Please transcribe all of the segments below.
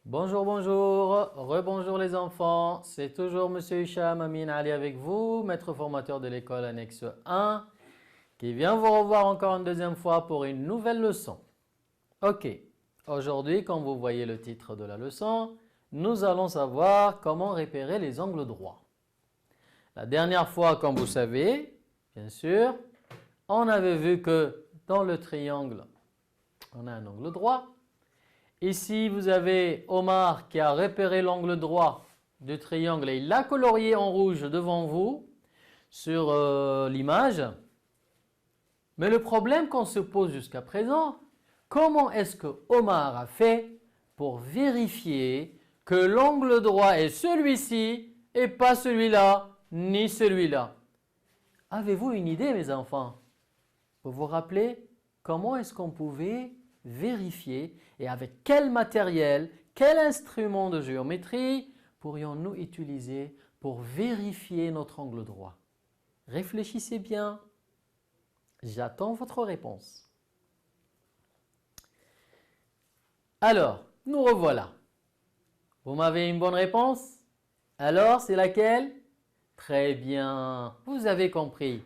Bonjour, bonjour, rebonjour les enfants, c'est toujours Monsieur Hicham Amin Ali avec vous, maître formateur de l'école annexe 1, qui vient vous revoir encore une deuxième fois pour une nouvelle leçon. Ok, aujourd'hui, comme vous voyez le titre de la leçon, nous allons savoir comment repérer les angles droits. La dernière fois, comme vous savez, bien sûr, on avait vu que dans le triangle, on a un angle droit. Ici, vous avez Omar qui a repéré l'angle droit du triangle et il l'a colorié en rouge devant vous sur l'image. Mais le problème qu'on se pose jusqu'à présent, comment est-ce que Omar a fait pour vérifier que l'angle droit est celui-ci et pas celui-là ni celui-là? Avez-vous une idée, mes enfants? Vous vous rappelez comment est-ce qu'on pouvait vérifier et avec quel matériel, quel instrument de géométrie pourrions-nous utiliser pour vérifier notre angle droit? Réfléchissez bien. J'attends votre réponse. Alors, nous revoilà. Vous m'avez une bonne réponse? Alors, c'est laquelle? Très bien, vous avez compris.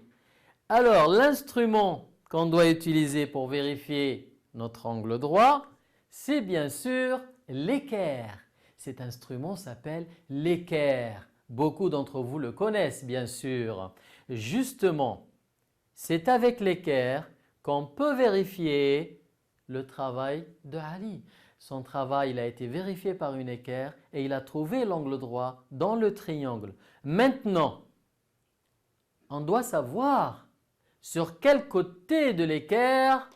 Alors, l'instrument qu'on doit utiliser pour vérifier notre angle droit, c'est bien sûr l'équerre. Cet instrument s'appelle l'équerre. Beaucoup d'entre vous le connaissent bien sûr. Justement, c'est avec l'équerre qu'on peut vérifier le travail de Ali. Son travail il a été vérifié par une équerre et il a trouvé l'angle droit dans le triangle. Maintenant, on doit savoir sur quel côté de l'équerre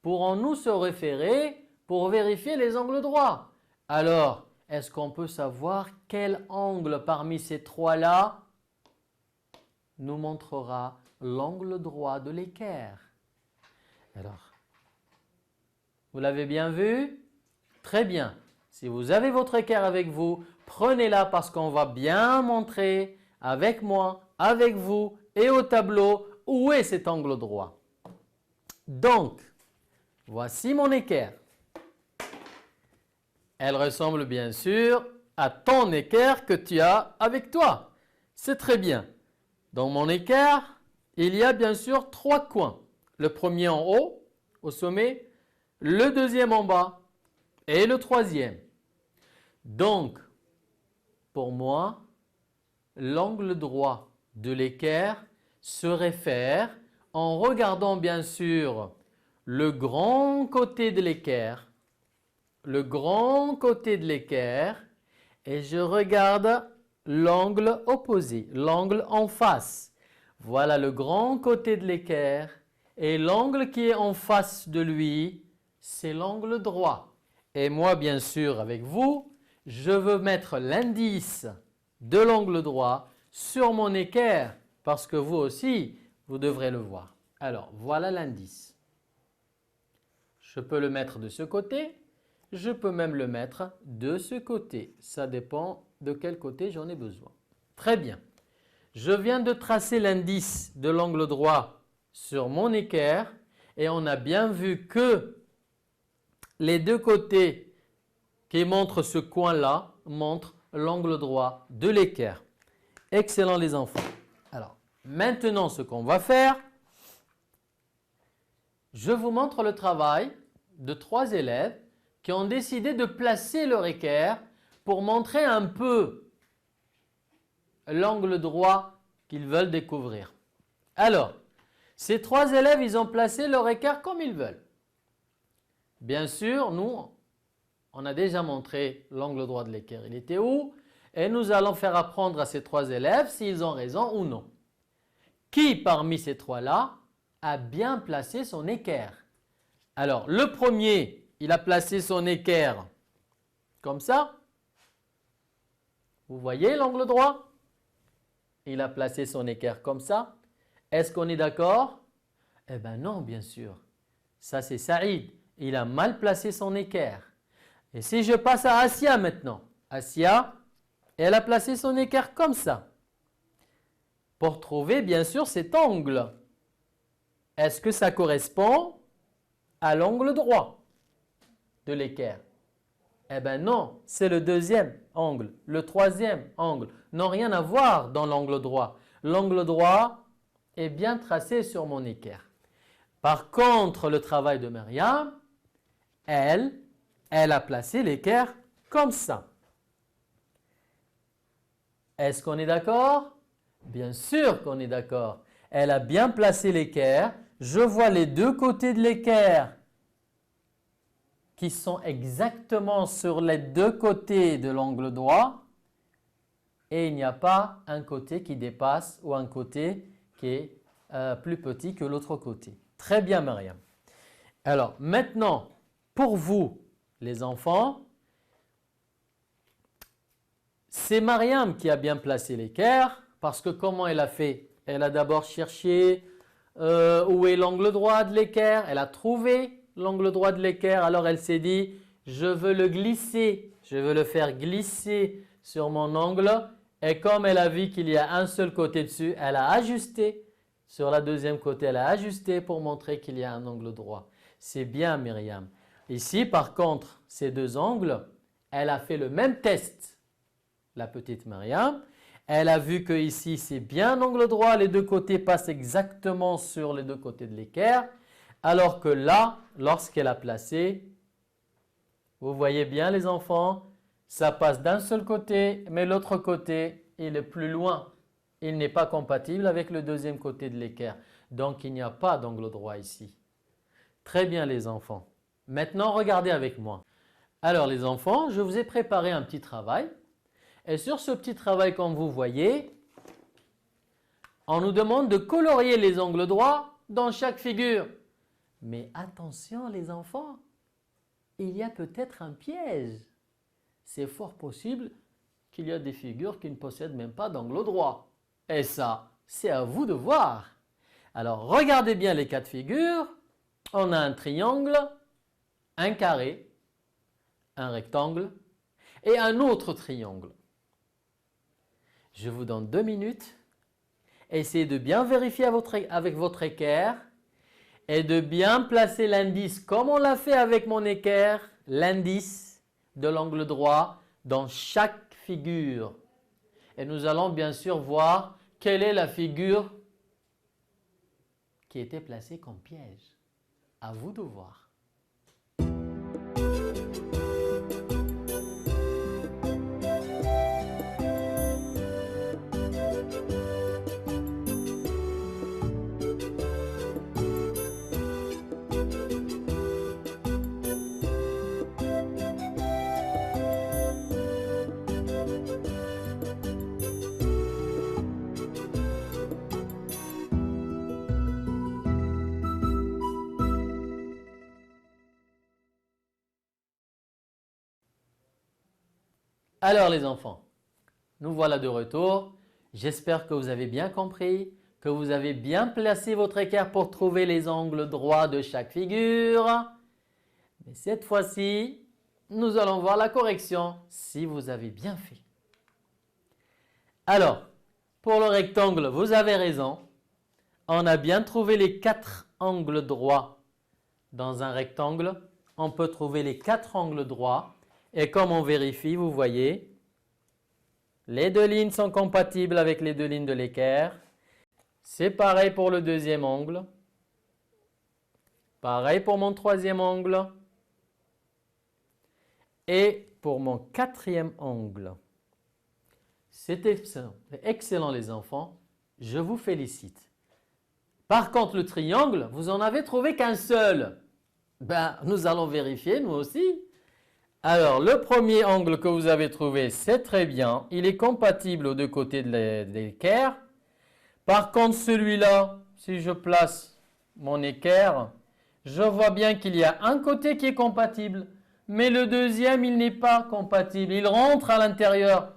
pourrons-nous se référer pour vérifier les angles droits? Alors, est-ce qu'on peut savoir quel angle parmi ces trois-là nous montrera l'angle droit de l'équerre? Alors, vous l'avez bien vu? Très bien. Si vous avez votre équerre avec vous, prenez-la parce qu'on va bien montrer avec moi, avec vous et au tableau où est cet angle droit. Donc, voici mon équerre. Elle ressemble bien sûr à ton équerre que tu as avec toi. C'est très bien. Dans mon équerre, il y a bien sûr trois coins. Le premier en haut, au sommet, le deuxième en bas et le troisième. Donc, pour moi, l'angle droit de l'équerre se réfère en regardant bien sûr le grand côté de l'équerre, et je regarde l'angle opposé, l'angle en face. Voilà le grand côté de l'équerre et l'angle qui est en face de lui, c'est l'angle droit. Et moi, bien sûr, avec vous, je veux mettre l'indice de l'angle droit sur mon équerre parce que vous aussi, vous devrez le voir. Alors, voilà l'indice. Je peux le mettre de ce côté, je peux même le mettre de ce côté. Ça dépend de quel côté j'en ai besoin. Très bien. Je viens de tracer l'indice de l'angle droit sur mon équerre et on a bien vu que les deux côtés qui montrent ce coin-là montrent l'angle droit de l'équerre. Excellent les enfants. Alors, maintenant ce qu'on va faire, je vous montre le travail de trois élèves qui ont décidé de placer leur équerre pour montrer un peu l'angle droit qu'ils veulent découvrir. Alors, ces trois élèves, ils ont placé leur équerre comme ils veulent. Bien sûr, nous, on a déjà montré l'angle droit de l'équerre. Il était où? Et nous allons faire apprendre à ces trois élèves s'ils ont raison ou non. Qui parmi ces trois-là a bien placé son équerre? Alors, le premier, il a placé son équerre comme ça. Vous voyez l'angle droit? Il a placé son équerre comme ça. Est-ce qu'on est d'accord? Eh bien non, bien sûr. Ça, c'est Saïd. Il a mal placé son équerre. Et si je passe à Asia maintenant, Asia, elle a placé son équerre comme ça. Pour trouver bien sûr cet angle. Est-ce que ça correspond à l'angle droit de l'équerre? Eh bien non, c'est le deuxième angle. Le troisième angle n'ont rien à voir dans l'angle droit. L'angle droit est bien tracé sur mon équerre. Par contre, le travail de Myriam, elle a placé l'équerre comme ça. Est-ce qu'on est d'accord? Bien sûr qu'on est d'accord. Elle a bien placé l'équerre. Je vois les deux côtés de l'équerre qui sont exactement sur les deux côtés de l'angle droit et il n'y a pas un côté qui dépasse ou un côté qui est plus petit que l'autre côté. Très bien, Myriam. Alors, maintenant, pour vous, les enfants, c'est Myriam qui a bien placé l'équerre parce que comment elle a fait? Elle a d'abord cherché où est l'angle droit de l'équerre. Elle a trouvé l'angle droit de l'équerre. Alors, elle s'est dit, je veux le glisser. Je veux le faire glisser sur mon angle. Et comme elle a vu qu'il y a un seul côté dessus, elle a ajusté. Sur la deuxième côté, elle a ajusté pour montrer qu'il y a un angle droit. C'est bien, Myriam. Ici, par contre, ces deux angles, elle a fait le même test. La petite Myriam, elle a vu que ici c'est bien un angle droit, les deux côtés passent exactement sur les deux côtés de l'équerre, alors que là, lorsqu'elle a placé, vous voyez bien les enfants, ça passe d'un seul côté, mais l'autre côté, il est plus loin. Il n'est pas compatible avec le deuxième côté de l'équerre, donc il n'y a pas d'angle droit ici. Très bien les enfants. Maintenant, regardez avec moi. Alors les enfants, je vous ai préparé un petit travail. Et sur ce petit travail, comme vous voyez, on nous demande de colorier les angles droits dans chaque figure. Mais attention les enfants, il y a peut-être un piège. C'est fort possible qu'il y a des figures qui ne possèdent même pas d'angle droit. Et ça, c'est à vous de voir. Alors, regardez bien les quatre figures. On a un triangle, un carré, un rectangle et un autre triangle. Je vous donne 2 minutes. Essayez de bien vérifier avec votre équerre et de bien placer l'indice comme on l'a fait avec mon équerre, l'indice de l'angle droit dans chaque figure. Et nous allons bien sûr voir quelle est la figure qui était placée comme piège. À vous de voir. Alors les enfants, nous voilà de retour. J'espère que vous avez bien compris, que vous avez bien placé votre équerre pour trouver les angles droits de chaque figure. Mais cette fois-ci, nous allons voir la correction si vous avez bien fait. Alors, pour le rectangle, vous avez raison. On a bien trouvé les 4 angles droits dans un rectangle. On peut trouver les 4 angles droits. Et comme on vérifie, vous voyez, les deux lignes sont compatibles avec les deux lignes de l'équerre. C'est pareil pour le deuxième angle. Pareil pour mon troisième angle. Et pour mon quatrième angle. C'est excellent. Excellent les enfants. Je vous félicite. Par contre, le triangle, vous en avez trouvé qu'un seul. Ben, nous allons vérifier, nous aussi. Alors, le premier angle que vous avez trouvé, c'est très bien. Il est compatible aux deux côtés de l'équerre. Par contre, celui-là, si je place mon équerre, je vois bien qu'il y a un côté qui est compatible. Mais le deuxième, il n'est pas compatible. Il rentre à l'intérieur,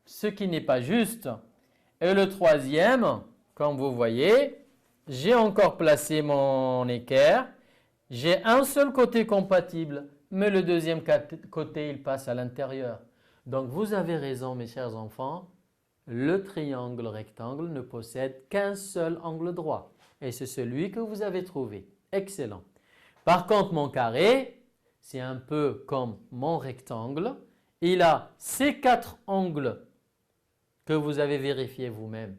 ce qui n'est pas juste. Et le troisième, comme vous voyez, j'ai encore placé mon équerre. J'ai un seul côté compatible. Mais le deuxième côté, il passe à l'intérieur. Donc, vous avez raison, mes chers enfants. Le triangle rectangle ne possède qu'un seul angle droit. Et c'est celui que vous avez trouvé. Excellent. Par contre, mon carré, c'est un peu comme mon rectangle. Il a ces 4 angles que vous avez vérifiés vous-même.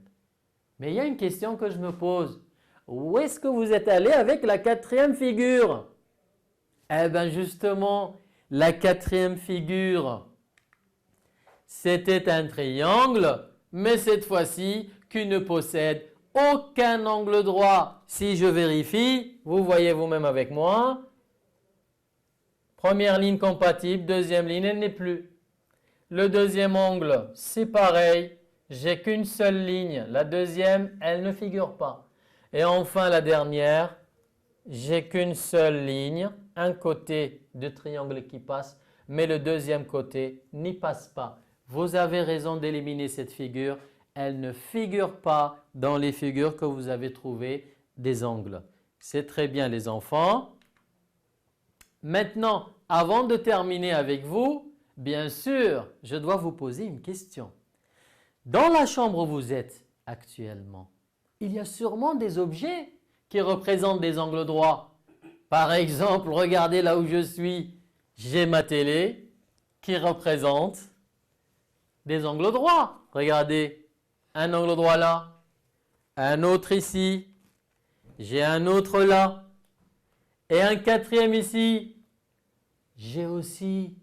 Mais il y a une question que je me pose. Où est-ce que vous êtes allé avec la 4e figure? Eh bien justement, la 4e figure, c'était un triangle, mais cette fois-ci, qui ne possède aucun angle droit. Si je vérifie, vous voyez vous-même avec moi, première ligne compatible, deuxième ligne, elle n'est plus. Le deuxième angle, c'est pareil, j'ai qu'une seule ligne. La deuxième, elle ne figure pas. Et enfin, la dernière, j'ai qu'une seule ligne, un côté de triangle qui passe, mais le deuxième côté n'y passe pas. Vous avez raison d'éliminer cette figure. Elle ne figure pas dans les figures que vous avez trouvées des angles. C'est très bien les enfants. Maintenant, avant de terminer avec vous, bien sûr, je dois vous poser une question. Dans la chambre où vous êtes actuellement, il y a sûrement des objets qui représentent des angles droits. Par exemple, regardez là où je suis, j'ai ma télé qui représente des angles droits. Regardez, un angle droit là, un autre ici, j'ai un autre là et un 4e ici. J'ai aussi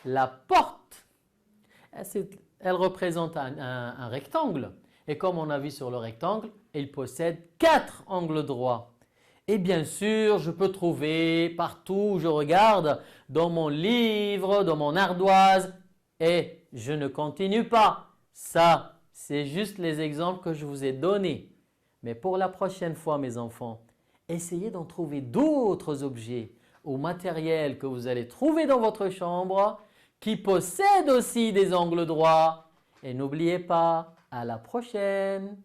la porte. Elle représente un rectangle. Et comme on a vu sur le rectangle, il possède 4 angles droits. Et bien sûr, je peux trouver partout où je regarde, dans mon livre, dans mon ardoise. Et je ne continue pas. Ça, c'est juste les exemples que je vous ai donnés. Mais pour la prochaine fois, mes enfants, essayez d'en trouver d'autres objets ou matériels que vous allez trouver dans votre chambre qui possèdent aussi des angles droits. Et n'oubliez pas, à la prochaine!